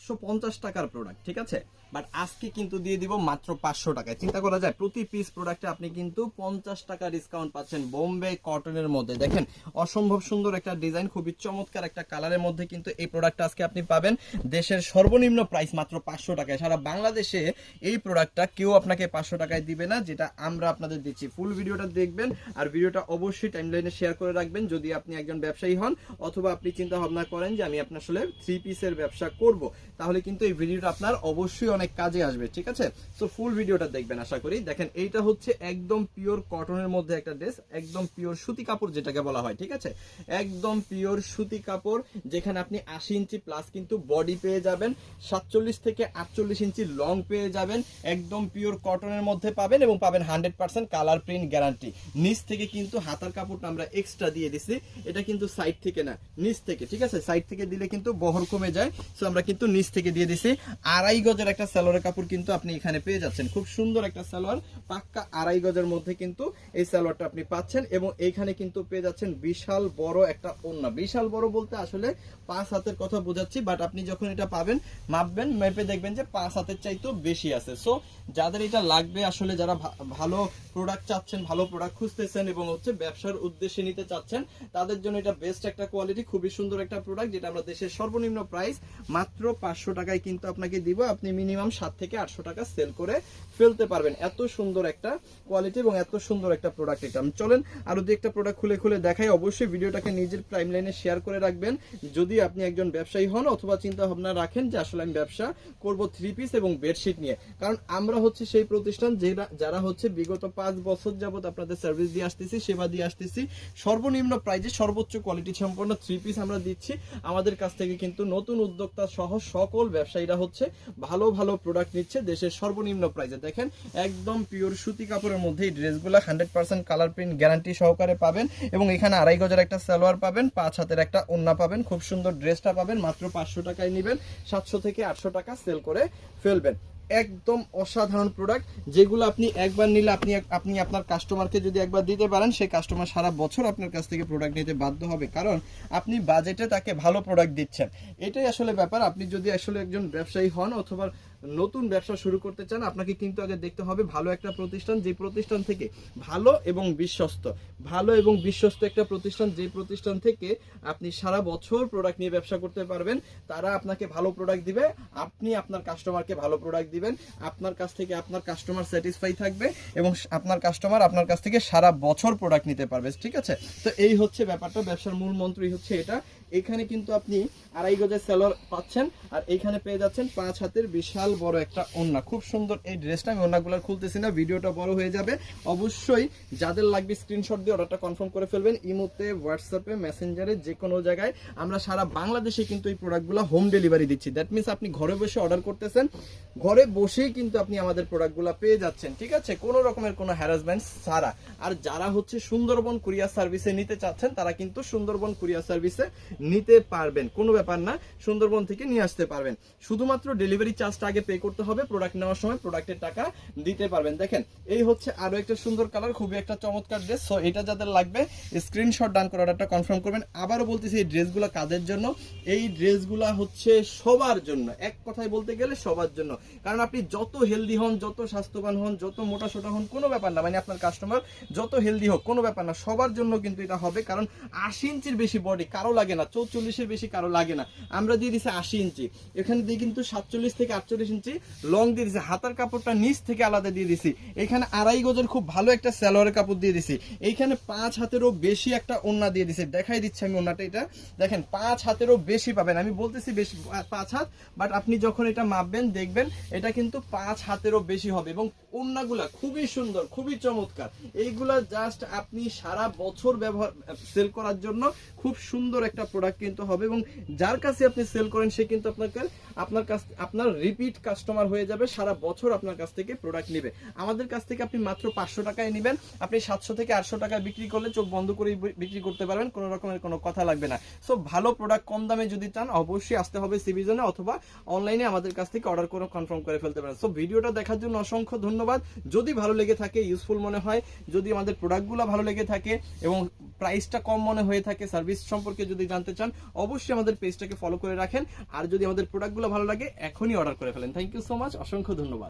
750 টাকার প্রোডাক্ট, ঠিক আছে, বাট আজকে কিন্তু দিয়ে দিব মাত্র 500 টাকায়। চিন্তা করা যায়, প্রতি পিস প্রোডাক্টে আপনি কিন্তু 50 টাকা ডিসকাউন্ট পাচ্ছেন বোম্বে কটনের মধ্যে। দেখেন অসম্ভব সুন্দর একটা ডিজাইন, খুবই চমৎকার একটা কালারের মধ্যে কিন্তু এই প্রোডাক্টটা আজকে আপনি পাবেন দেশের সর্বনিম্ন প্রাইস মাত্র 500 টাকায়। সারা বাংলাদেশে এই প্রোডাক্টটা কেউ আপনাকে 500 টাকায় দিবে না, যেটা আমরা আপনাদের দিচ্ছি। ফুল ভিডিওটা দেখবেন আর ভিডিওটা অবশ্যই টাইমলাইনে শেয়ার করে রাখবেন যদি আপনি একজন ব্যবসায়ী হন অথবা আপনি চিন্তা ভাবনা করেন যে আমি আপনার আসলে 3 পিসের ব্যবসা করব, তাহলে কিন্তু এই ভিডিওটা আপনার অবশ্যই অনেক কাজে আসবে, ঠিক আছে। সো ফুল ভিডিওটা দেখবেন আশা করি। দেখেন এইটা হচ্ছে একদম পিওর কটনের মধ্যে একটা ড্রেস, একদম পিওর সুতি কাপড় যেটাকে বলা হয়, ঠিক আছে, একদম পিওর সুতি কাপড়, যেখানে আপনি 80 ইঞ্চি প্লাস কিন্তু বডি পেয়ে যাবেন, 47 থেকে 48 ইঞ্চি লং পেয়ে যাবেন, একদম পিওর কটনের মধ্যে পাবেন এবং পাবেন 100% কালার প্রিন্ট গ্যারান্টি। নিচ থেকে কিন্তু হাতার কাপড়টা আমরা এক্সট্রা দিয়ে দিছি, এটা কিন্তু সাইড থেকে না নিচ থেকে, ঠিক আছে, সাইড থেকে দিলে কিন্তু বহর কমে যায়, সো আমরা কিন্তু নিচ থেকে দিয়ে দিছি। 2.5 গজের একটা সালোয়ারের কাপড় কিন্তু আপনি এখানে পেয়ে যাচ্ছেন, খুব সুন্দর একটা সালোয়ার, পাক্কা 2.5 গজের মধ্যে কিন্তু এই সালোয়ারটা আপনি পাচ্ছেন। এবং এইখানে কিন্তু পেয়ে যাচ্ছেন বিশাল বড় একটা ওড়না, বিশাল বড় বলতে আসলে 5 হাতের কথা বোঝাচ্ছি, বাট আপনি যখন এটা পাবেন মাপবেন, মেপে দেখবেন যে 5 হাতের চাইতেও বেশি আছে। সো যাদের এটা লাগবে আসলে, যারা ভালো প্রোডাক্ট চাচ্ছেন, ভালো প্রোডাক্ট খুঁজতেছেন এবং হচ্ছে ব্যবসার উদ্দেশ্যে নিতে চাচ্ছেন, তাদের জন্য এটা বেস্ট একটা কোয়ালিটি, খুবই সুন্দর একটা প্রোডাক্ট, যেটা আমরা দেশের সর্বনিম্ন প্রাইস মাত্র 500 টাকায় কিন্তু আপনাকে দিব। আপনি মিনিমাম 7 থেকে 800 টাকা সেল করে ফেলতে পারবেন। এত সুন্দর একটা কোয়ালিটি এবং এত সুন্দর একটা প্রোডাক্ট এটা। চলেন আরো দু একটা প্রোডাক্ট খুলে খুলে দেখাই। অবশ্যই ভিডিওটাকে নিজের টাইমলাইনে শেয়ার করে রাখবেন যদি আপনি একজন ব্যবসায়ী হন অথবা চিন্তা ভাবনা রাখেন যে আসলে আমি ব্যবসা করব 3 পিস এবং বেডশিট নিয়ে। কারণ আমরা হচ্ছে সেই প্রতিষ্ঠান যারা হচ্ছে বিগত 5 বছর যাবত আপনাদের সার্ভিস দিয়ে আসতেছি, সেবা দিয়ে আসতেছি, সর্বনিম্ন প্রাইজে সর্বোচ্চ কোয়ালিটি সম্পন্ন 3 পিস আমরা দিচ্ছি। আমাদের কাছ থেকে কিন্তু নতুন উদ্যোক্তা সহ সকল ব্যবসায়ীরা হচ্ছে ভালো ভালো প্রোডাক্ট নিচ্ছে দেশের সর্বনিম্ন প্রাইজে। দেখেন একদম পিওর সুতি কাপড়ের মধ্যে এই ড্রেসগুলো 100% কালার প্রিন্ট গ্যারান্টি সহকারে পাবেন এবং এখানে 2.5 গজের একটা সালোয়ার পাবেন, 5 হাতের একটা ওড়না পাবেন, খুব সুন্দর ড্রেসটা পাবেন। মাত্র 500 টাকায় নেবেন, 700 থেকে 800 টাকা সেল করে ফেলবেন। একদম অসাধারণ প্রোডাক্ট, যেগুলো আপনি একবার নিলে আপনি আপনার কাস্টমারকে যদি একবার দিতে পারেন, সেই কাস্টমার সারা বছর আপনার কাছ থেকে প্রোডাক্ট নিতে বাধ্য হবে, কারণ আপনি বাজেটে তাকে ভালো প্রোডাক্ট দিচ্ছেন। এটাই আসলে ব্যাপার। আপনি যদি আসলে একজন ব্যবসায়ী হন অথবা নতুন ব্যবসা শুরু করতে চান, আপনাকে কিন্তু আগে দেখতে হবে ভালো একটা প্রতিষ্ঠান, যে প্রতিষ্ঠান থেকে ভালো এবং বিশ্বস্ত একটা প্রতিষ্ঠান, যে প্রতিষ্ঠান থেকে আপনি সারা বছর প্রোডাক্ট নিয়ে ব্যবসা করতে পারবেন। তারা আপনাকে ভালো প্রোডাক্ট দিবে, আপনি আপনার কাস্টমারকে ভালো প্রোডাক্ট দিবেন, আপনার কাছ থেকে আপনার কাস্টমার স্যাটিসফাই থাকবে এবং আপনার কাস্টমার আপনার কাছ থেকে সারা বছর প্রোডাক্ট নিতে পারবে, ঠিক আছে। তো এই হচ্ছে ব্যাপারটা, ব্যবসার মূল মন্ত্রই হচ্ছে এটা। এখানে কিন্তু আপনি 2.5 গজের সালোয়ার পাচ্ছেন আর এইখানে পেয়ে যাচ্ছেন 5 হাতের বিশাল বড় একটা ওড়না। খুব সুন্দর এই ড্রেসটা, আমি ওড়নাগুলো খুলতেছি না, ভিডিওটা বড় হয়ে যাবে। অবশ্যই যাদের লাগবে স্ক্রিনশট দিয়ে অর্ডারটা কনফার্ম করে ফেলবেন, ইমোতে, হোয়াটসঅ্যাপে, মেসেঞ্জারে, যে কোনো জায়গায়। আমরা সারা বাংলাদেশে কিন্তু এই প্রোডাক্টগুলো হোম ডেলিভারি দিচ্ছি। দ্যাট মিনস আপনি ঘরে বসে অর্ডার করতেছেন, ঘরে বসেই কিন্তু আপনি আমাদের প্রোডাক্টগুলো পেয়ে যাচ্ছেন, ঠিক আছে, কোনো রকমের কোনো হ্যারাসমেন্ট ছাড়া। আর যারা হচ্ছে সুন্দরবন কুরিয়ার সার্ভিসে নিতে চাচ্ছেন, তারা কিন্তু সুন্দরবন কুরিয়ার সার্ভিসে নিতে পারবেন, কোনো ব্যাপার না, সুন্দরবন থেকে নিয়ে আসতে পারবেন। শুধুমাত্র ডেলিভারি চার্জটা আগে পে করতে হবে, প্রোডাক্ট নেওয়ার সময় প্রোডাক্টের টাকা দিতে পারবেন। দেখেন এই হচ্ছে আরো একটা সুন্দর কালার, খুবই একটা চমৎকার ড্রেস। সো এটা যাদের লাগবে স্ক্রিনশট ডান করে অর্ডারটা কনফার্ম করবেন। আবারও বলতেছি, এই ড্রেসগুলো কাদের জন্য? এই ড্রেসগুলো হচ্ছে সবার জন্য, এক কথায় বলতে গেলে সবার জন্য। কারণ আপনি যত হেলদি হন, যত স্বাস্থ্যবান হন, যত মোটা সোটা হন, কোনো ব্যাপার না, মানে আপনার কাস্টমার যত হেলদি হোক, কোনো ব্যাপার না, সবার জন্য কিন্তু এটা হবে। কারণ 80 ইঞ্চির বেশি বডি কারো লাগে না, 44-এর বেশি কারো লাগে না, আমরা দিয়ে দিছি 80 ইঞ্চি। এখানে দিয়ে কিন্তু 47 থেকে 48 ইঞ্চি লং দিয়ে দিছি, হাতার কাপড়টা নিচ থেকে আলাদা দিয়ে দিছি। এখানে 2.5 গজের খুব ভালো একটা সালোয়ারের কাপড় দিয়ে দিছি। এইখানে 5 হাতেরও বেশি একটা ওড়না দিয়ে দিছি, দেখাই দিচ্ছি আমি ওড়নাটা। এটা দেখেন 5 হাতেরও বেশি পাবেন, আমি বলতেছি বেশি 5 হাত, বাট আপনি যখন এটা মাপবেন দেখবেন এটা কিন্তু 5 হাতেরও বেশি হবে। এবং ওড়নাগুলা খুবই সুন্দর, খুবই চমৎকার। এইগুলা জাস্ট আপনি সারা বছর ব্যবহার সেল করার জন্য খুব সুন্দর একটা প্রোডাক্ট কিন্তু হবে। এবং যার কাছে আপনি সেল করেন সে কিন্তু আপনার রিপিট কাস্টমার হয়ে যাবে, সারা বছর আপনার কাছ থেকে প্রোডাক্ট নেবে। আমাদের কাছ থেকে আপনি মাত্র 500 টাকায় নেবেন, আপনি 700 থেকে 800 টাকায় বিক্রি করলে চোখ বন্ধ করে বিক্রি করতে পারবেন, কোনো রকমের কোনো কথা লাগবে না। সো ভালো প্রোডাক্ট কম দামে যদি চান অবশ্যই আসতে হবে সিবি জোনে, অথবা অনলাইনে আমাদের কাছ থেকে অর্ডার করে কনফার্ম করে ফেলতে পারেন। সো ভিডিওটা দেখার জন্য অসংখ্য ধন্যবাদ। যদি ভালো লেগে থাকে, ইউজফুল মনে হয়, যদি আমাদের প্রোডাক্টগুলো ভালো লেগে থাকে এবং প্রাইসটা কম মনে হয়ে থাকে, সার্ভিস সম্পর্কে যদি জানতে চান, অবশ্যই আমাদের পেজটাকে ফলো করে রাখেন। আর যদি আমাদের প্রোডাক্টগুলো ভালো লাগে এখনই অর্ডার করে ফেলেন। থ্যাংক ইউ সো মাচ, অসংখ্য ধন্যবাদ।